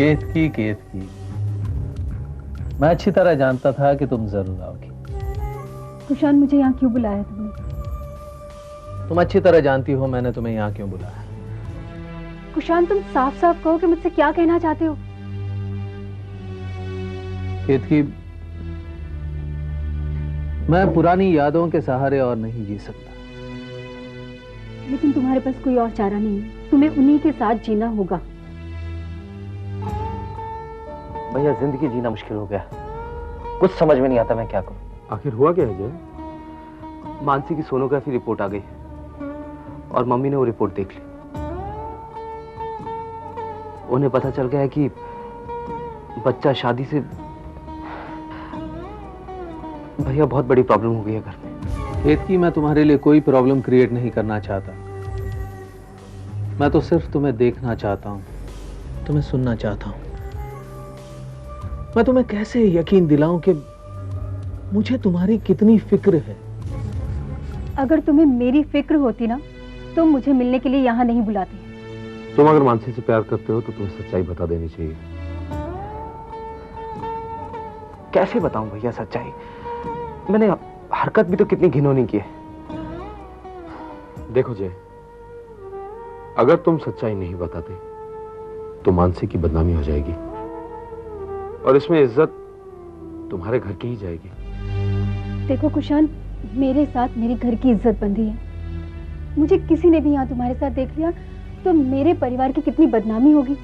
केतकी, मैं अच्छी तरह जानता था कि तुम जरूर आओगी। कुशान, मुझे यहाँ क्यों बुलाया तुमने? तुम अच्छी तरह जानती हो मैंने तुम्हें यहाँ क्यों बुलाया। कुशान, तुम साफ साफ कहो कि मुझसे क्या कहना चाहते हो। केतकी, मैं पुरानी यादों के सहारे और नहीं जी सकता। लेकिन तुम्हारे पास कोई और चारा नहीं है, तुम्हें उन्हीं के साथ जीना होगा। भैया, जिंदगी जीना मुश्किल हो गया, कुछ समझ में नहीं आता मैं क्या करूं। आखिर हुआ क्या है जय? मानसी की सोनोग्राफी रिपोर्ट आ गई और मम्मी ने वो रिपोर्ट देख ली। उन्हें पता चल गया है कि बच्चा शादी से, भैया बहुत बड़ी प्रॉब्लम हो गई है घर में। केतकी, मैं तुम्हारे लिए कोई प्रॉब्लम क्रिएट नहीं करना चाहता। मैं तो सिर्फ तुम्हें देखना चाहता हूं, तुम्हें सुनना चाहता हूं। मैं तुम्हें कैसे यकीन दिलाऊं कि मुझे तुम्हारी कितनी फिक्र है। अगर तुम्हें मेरी फिक्र होती ना तो मुझे मिलने के लिए यहाँ नहीं बुलाते। तुम अगर मानसी से प्यार करते हो तो तुम्हें सच्चाई बता देनी चाहिए। कैसे बताऊं भैया सच्चाई? मैंने हरकत भी तो कितनी घिनौनी की है। देखो जय, अगर तुम सच्चाई नहीं बताते तो मानसी की बदनामी हो जाएगी और इसमें इज्जत तुम्हारे घर की ही जाएगी। देखो कुशान, मेरे साथ मेरे घर की इज्जत बंधी है। मुझे किसी ने भी यहाँ तुम्हारे साथ देख लिया तो मेरे परिवार की कितनी बदनामी होगी।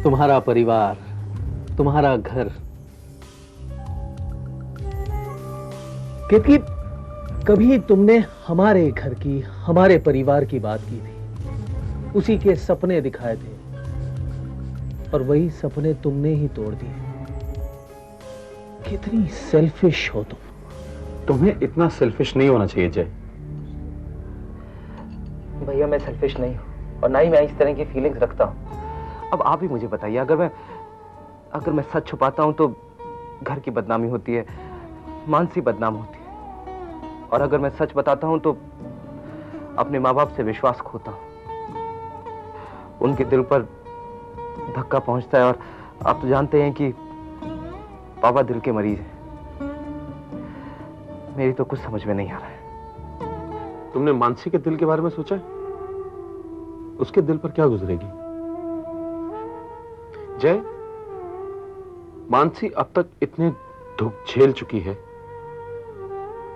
तुम्हारा परिवार, तुम्हारा घर। क्योंकि कभी तुमने हमारे घर की, हमारे परिवार की बात की थी, उसी के सपने दिखाए थे और वही सपने तुमने ही तोड़ दिए। कितनी सेल्फिश हो तुम। तुम्हें इतना सेल्फिश नहीं होना चाहिए जय। भैया, मैं सेल्फिश नहीं हूं और ना ही मैं इस तरह की फीलिंग्स रखता हूं। अब आप ही मुझे बताइए, अगर मैं सच छुपाता हूं तो घर की बदनामी होती है, मानसी बदनाम होती है, और अगर मैं सच बताता हूं तो अपने माँ बाप से विश्वास खोता हूं, उनके दिल पर धक्का पहुंचता है। और आप तो जानते हैं कि पापा दिल के मरीज हैं। मेरी तो कुछ समझ में नहीं आ रहा है। तुमने मानसी के दिल के बारे में सोचा है? उसके दिल पर क्या गुजरेगी? जय, मानसी अब तक इतने दुख झेल चुकी है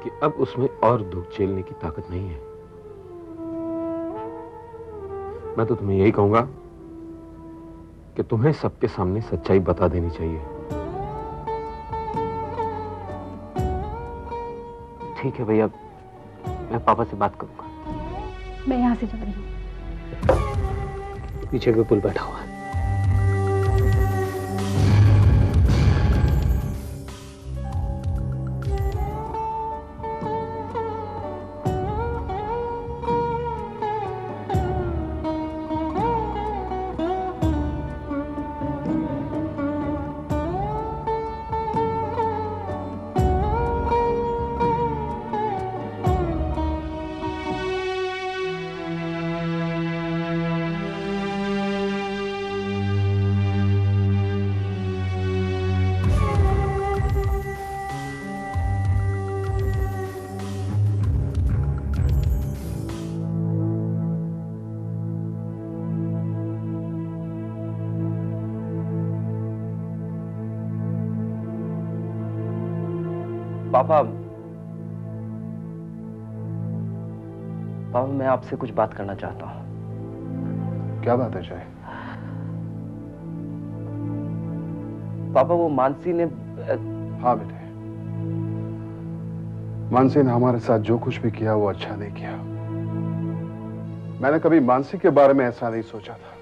कि अब उसमें और दुख झेलने की ताकत नहीं है। मैं तो तुम्हें यही कहूंगा कि तुम्हें सबके सामने सच्चाई बता देनी चाहिए। ठीक है भैया, मैं पापा से बात करूंगा। मैं यहाँ से जा रही हूँ। पीछे विपुल बैठा हुआ है। पापा, मैं आपसे कुछ बात करना चाहता हूँ। क्या बात है जय? पापा, वो मानसी ने हाँ बेटे, मानसी ने हमारे साथ जो कुछ भी किया वो अच्छा नहीं किया। मैंने कभी मानसी के बारे में ऐसा नहीं सोचा था।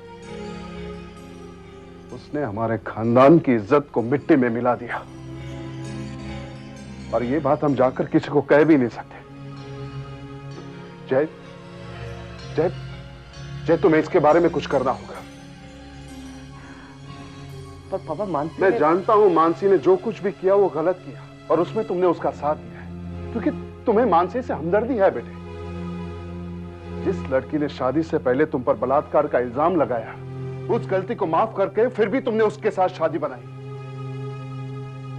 उसने हमारे खानदान की इज्जत को मिट्टी में मिला दिया और ये बात हम जाकर किसी को कह भी नहीं सकते। जय जय जय, तुम्हें इसके बारे में कुछ करना होगा। पर पापा, मानसी मैं जानता हूं मानसी ने जो कुछ भी किया वो गलत किया और उसमें तुमने उसका साथ दिया है क्योंकि तुम्हें मानसी से हमदर्दी है बेटे। जिस लड़की ने शादी से पहले तुम पर बलात्कार का इल्जाम लगाया, उस गलती को माफ करके फिर भी तुमने उसके साथ शादी बनाई।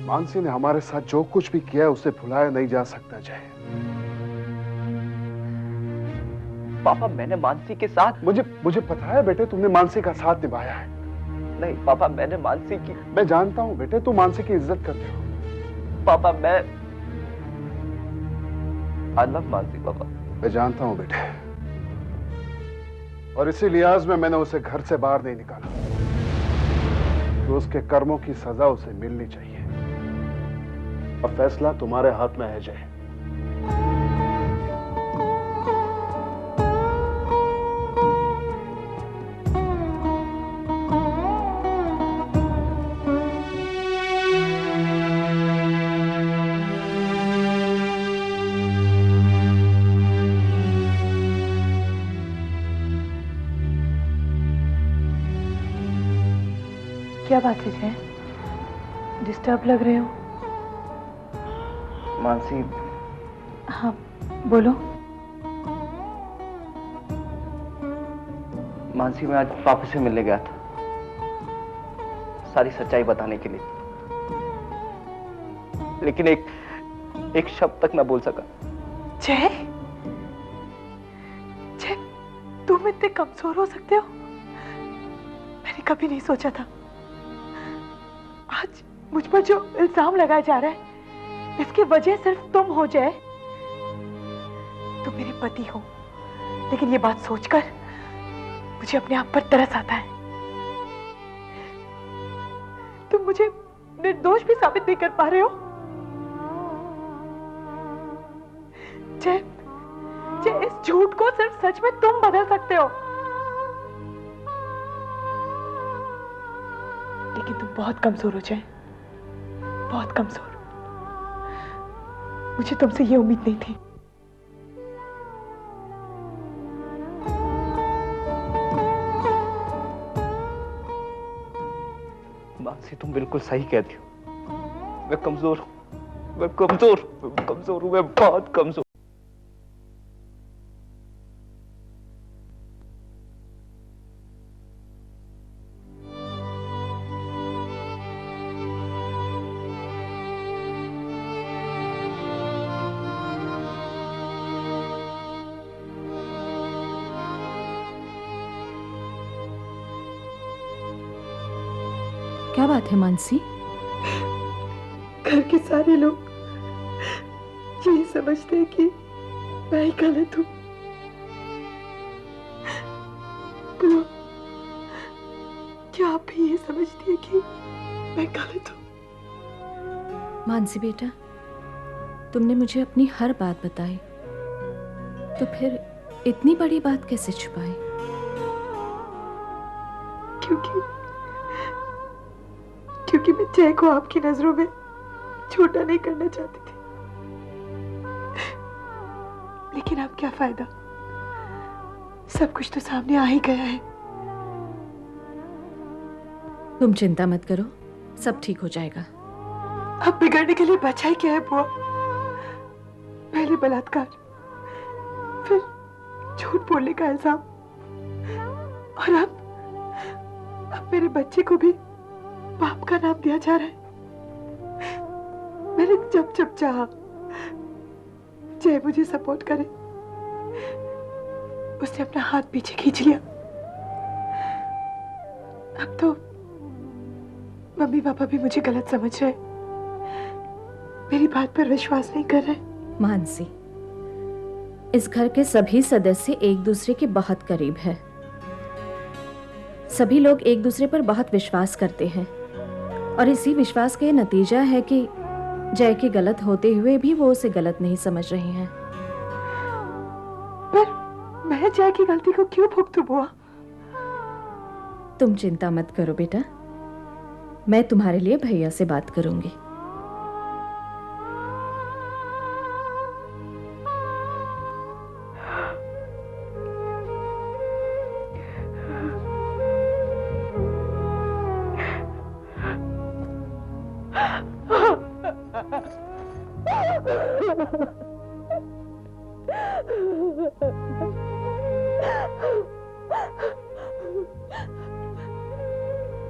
मानसी ने हमारे साथ जो कुछ भी किया उसे भुलाया नहीं जा सकता जय। पापा मैंने मानसी के साथ मुझे पता है बेटे, तुमने मानसी का साथ निभाया है। नहीं पापा, मैंने मानसी की। मैं जानता हूं बेटे, तुम मानसी की इज्जत करते हो। पापा मैं आई लव मानसी पापा। मैं जानता हूं बेटे, और इसी लिहाज में मैंने उसे घर से बाहर नहीं निकाला। तो उसके कर्मों की सजा उसे मिलनी चाहिए। अब फैसला तुम्हारे हाथ में है जय। क्या बात है जय, डिस्टर्ब लग रहे हो? मानसी, हाँ बोलो। मानसी मैं आज पापा से मिलने गया था, सारी सच्चाई बताने के लिए, लेकिन एक शब्द तक न बोल सका। जय, जय तुम इतने कमजोर हो सकते हो, मैंने कभी नहीं सोचा था। आज मुझ पर जो इल्जाम लगाया जा रहा है, इसकी वजह सिर्फ तुम हो जय। तुम मेरे पति हो, लेकिन ये बात सोचकर मुझे अपने आप पर तरस आता है। तुम मुझे निर्दोष भी साबित नहीं कर पा रहे हो। जय, जय इस झूठ को सिर्फ सच में तुम बदल सकते हो, लेकिन तुम बहुत कमजोर हो जय, बहुत कमजोर। मुझे तुमसे ये उम्मीद नहीं थी। मानसी तुम बिल्कुल सही कहती हो, मैं कमजोर हूं, मैं कमजोर हूं, मैं बहुत कमजोर। क्या बात है मानसी? घर के सारे लोग यही समझते हैं कि मैं ही गलत हूं। बोलो, क्या आप भी ये समझती है कि मैं गलत हूं? मानसी बेटा, तुमने मुझे अपनी हर बात बताई, तो फिर इतनी बड़ी बात कैसे छुपाई? क्योंकि मैं जय को आपकी नजरों में छोटा नहीं करना चाहती थी, लेकिन अब क्या फायदा, सब कुछ तो सामने आ ही गया है। तुम चिंता मत करो, सब ठीक हो जाएगा। अब बिगड़ने के लिए बचा ही क्या है बुआ? पहले बलात्कार, फिर झूठ बोलने का इल्जाम, और अब मेरे बच्चे को भी बाप का नाम दिया जा रहा है। मैंने जब चाहा जय मुझे सपोर्ट करे, उसने अपना हाथ पीछे खींच लिया। अब तो मम्मी पापा भी मुझे गलत समझ रहे, मेरी बात पर विश्वास नहीं कर रहे। मानसी, इस घर के सभी सदस्य एक दूसरे के बहुत करीब हैं। सभी लोग एक दूसरे पर बहुत विश्वास करते हैं, और इसी विश्वास का नतीजा है कि जय के गलत होते हुए भी वो उसे गलत नहीं समझ रहे हैं। पर मैं जय की गलती को क्यों भुगतूं बुआ? तुम चिंता मत करो बेटा, मैं तुम्हारे लिए भैया से बात करूंगी।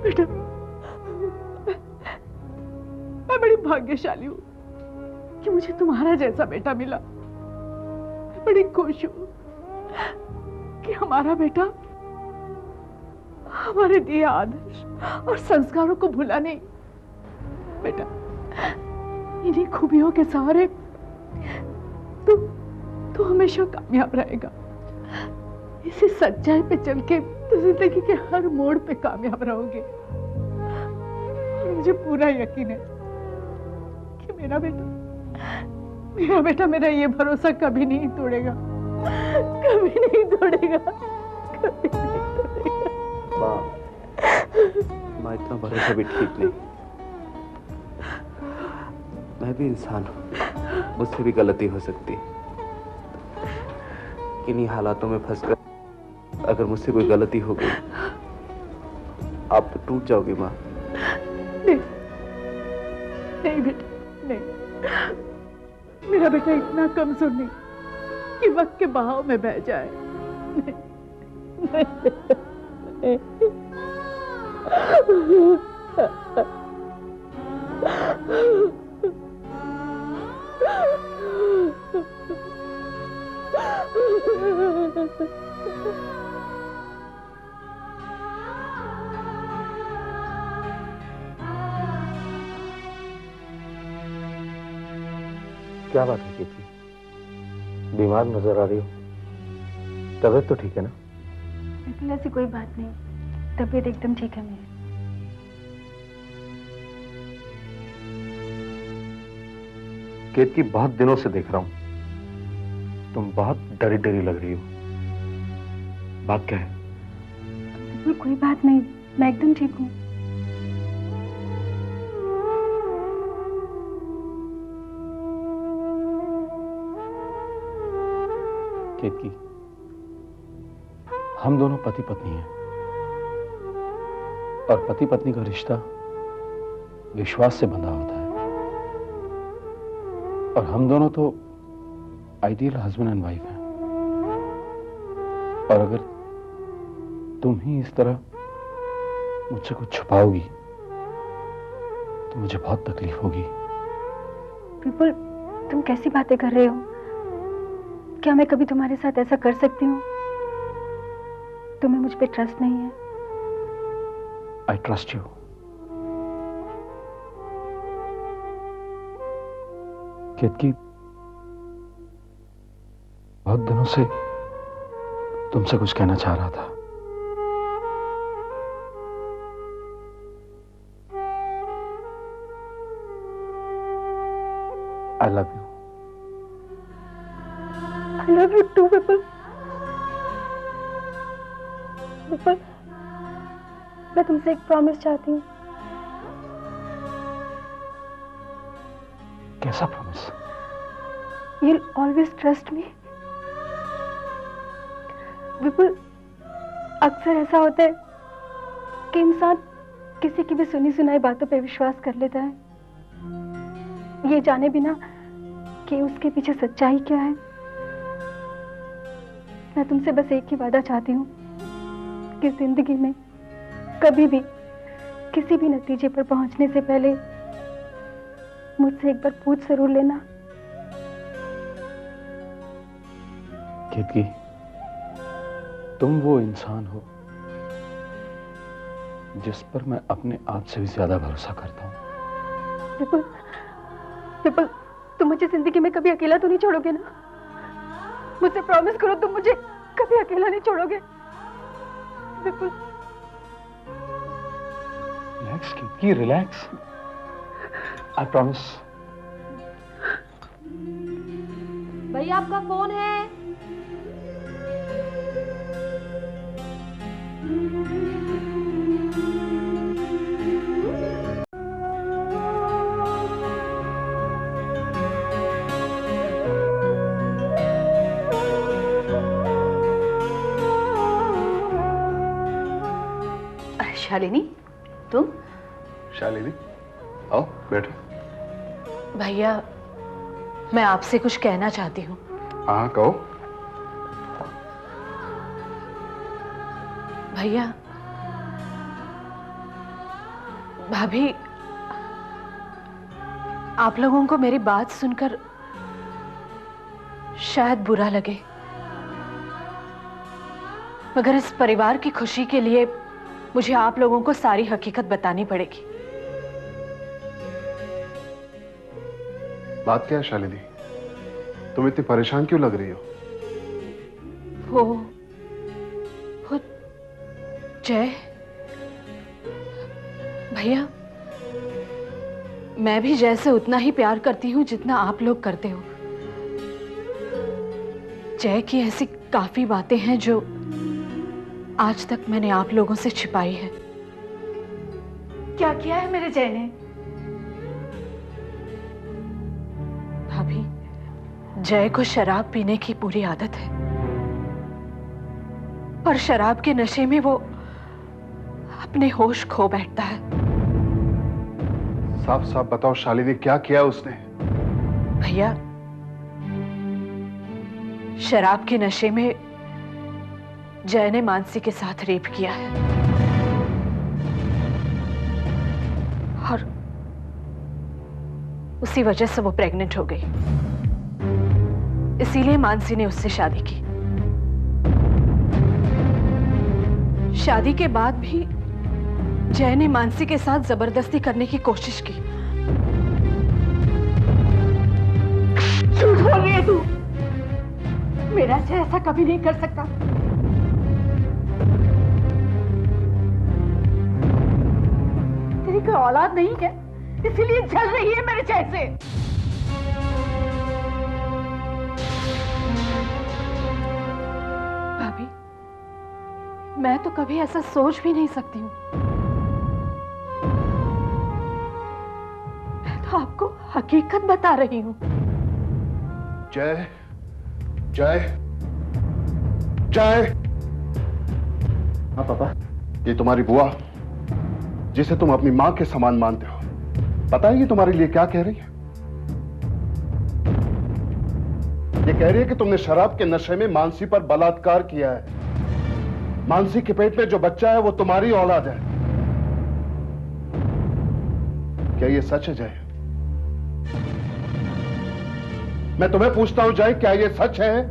बेटा, मैं बड़ी भाग्यशाली हूँ कि मुझे तुम्हारा जैसा बेटा मिला। मैं बड़ी खुश हूँ कि हमारा बेटा हमारे दिए आदर्श और संस्कारों को भूला नहीं। बेटा, इन्हीं खूबियों के सहारे तू हमेशा कामयाब रहेगा। इसी सच्चाई पे चल के तो जिंदगी के हर मोड़ पे कामयाब रहोगे। और मुझे पूरा यकीन है कि मेरा बेटा मेरा ये भरोसा कभी नहीं तोड़ेगा, कभी नहीं तोड़ेगा, कभी नहीं तोड़ेगा। माँ इतना भरोसा भी ठीक नहीं। मैं भी इंसान हूँ, मुझसे भी गलती हो सकती है। किन्हीं हालातों में फंसकर अगर मुझसे कोई गलती हो गई, आप तो टूट जाओगी माँ। नहीं, नहीं बेटा, नहीं। मेरा बेटा इतना कमजोर नहीं कि वक्त के बहाव में बह जाए। नहीं, नहीं, क्या बात है केतकी? बीमार नजर आ रही हो। तबीयत तो ठीक है ना? बिल्कुल ऐसी कोई बात नहीं, तबीयत एकदम ठीक है मेरी। केतकी, बहुत दिनों से देख रहा हूं, तुम बहुत डरी डरी लग रही हो। बात क्या है? बिल्कुल कोई बात नहीं, मैं एकदम ठीक हूँ। केतकी, हम दोनों पति पत्नी हैं और पति पत्नी का रिश्ता विश्वास से बंधा होता है। और हम दोनों तो आइडियल हस्बैंड एंड वाइफ हैं। और अगर तुम ही इस तरह मुझसे कुछ छुपाओगी तो मुझे बहुत तकलीफ होगी। बिल्कुल, तुम कैसी बातें कर रहे हो? क्या मैं कभी तुम्हारे साथ ऐसा कर सकती हूँ? तुम्हें मुझ पे ट्रस्ट नहीं है? I trust you. केतकी, बहुत दिनों से तुमसे कुछ कहना चाह रहा था। I love you. I love you too, विपुल। विपुल, मैं तुमसे एक प्रॉमिस चाहती हूँ। कैसा promise? You'll always trust me। विपुल, अक्सर ऐसा होता है कि इंसान किसी की भी सुनी सुनाई बातों पे विश्वास कर लेता है, ये जाने बिना कि उसके पीछे सच्चाई क्या है। मैं तुमसे बस एक ही वादा चाहती हूँ कि जिंदगी में कभी भी किसी भी नतीजे पर पहुंचने से पहले मुझसे एक बार पूछ जरूर लेना। केतकी, तुम वो इंसान हो जिस पर मैं अपने आप से भी ज्यादा भरोसा करता हूँ। विपुल, विपुल, तुम मुझे जिंदगी में कभी अकेला तो नहीं छोड़ोगे ना? मुझसे प्रॉमिस करो, तुम मुझे कभी अकेला नहीं छोड़ोगे। Vipul, relax Ketki, relax. I promise. भैया आपका फोन है। शालिनी, तुम? शालिनी, आओ बैठो। भैया, मैं आपसे कुछ कहना चाहती हूँ। हाँ, कहो। भैया, भाभी, आप लोगों को मेरी बात सुनकर शायद बुरा लगे, मगर इस परिवार की खुशी के लिए मुझे आप लोगों को सारी हकीकत बतानी पड़ेगी। बात क्या है शालिनी? तुम इतनी परेशान क्यों लग रही हो? वो जय, भैया, मैं भी जय से उतना ही प्यार करती हूँ जितना आप लोग करते हो। जय की ऐसी काफी बातें हैं जो आज तक मैंने आप लोगों से छिपाई है। क्या किया है मेरे जय ने? भाभी, जय को शराब पीने की पूरी आदत है और शराब के नशे में वो अपने होश खो बैठता है। साफ साफ बताओ शालिनी, क्या किया उसने? भैया, शराब के नशे में जय ने मानसी के साथ रेप किया है और उसी वजह से वो प्रेग्नेंट हो गई। इसीलिए मानसी ने उससे शादी की। शादी के बाद भी जय ने मानसी के साथ जबरदस्ती करने की कोशिश की। झूठ बोल रही है तू। मेरा जय ऐसा कभी नहीं कर सकता। तेरी कोई औलाद नहीं है, इसीलिए जल रही है मेरे जय से। भाभी, मैं तो कभी ऐसा सोच भी नहीं सकती हूँ। मैं तो आपको हकीकत बता रही हूँ। जय, जय, जय। हाँ पापा, ये तुम्हारी बुआ जिसे तुम अपनी मां के समान मानते हो, पता है ये तुम्हारे लिए क्या कह रही है? ये कह रही है कि तुमने शराब के नशे में मानसी पर बलात्कार किया है। मानसी के पेट में जो बच्चा है वो तुम्हारी औलाद है। क्या ये सच है जय? मैं तुम्हें पूछता हूं जय, क्या ये सच है?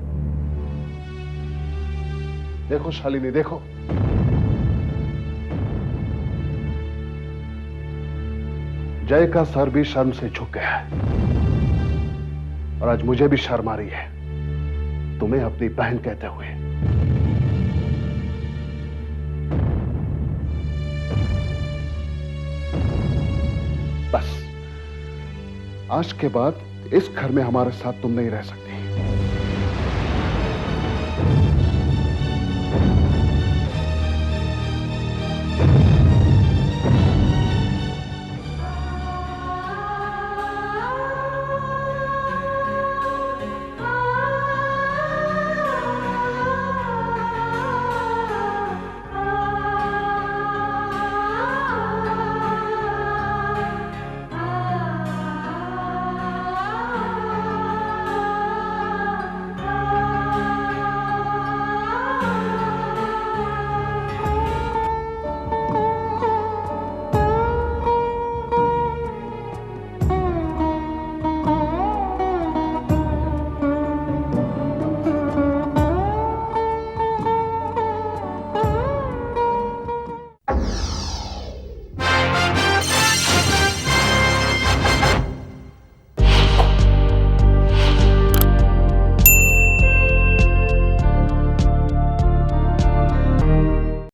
देखो शालिनी, देखो, जय का सर भी शर्म से झुक गया है और आज मुझे भी शर्म आ रही है तुम्हें अपनी बहन कहते हुए। बस आज के बाद इस घर में हमारे साथ तुम नहीं रह सकती।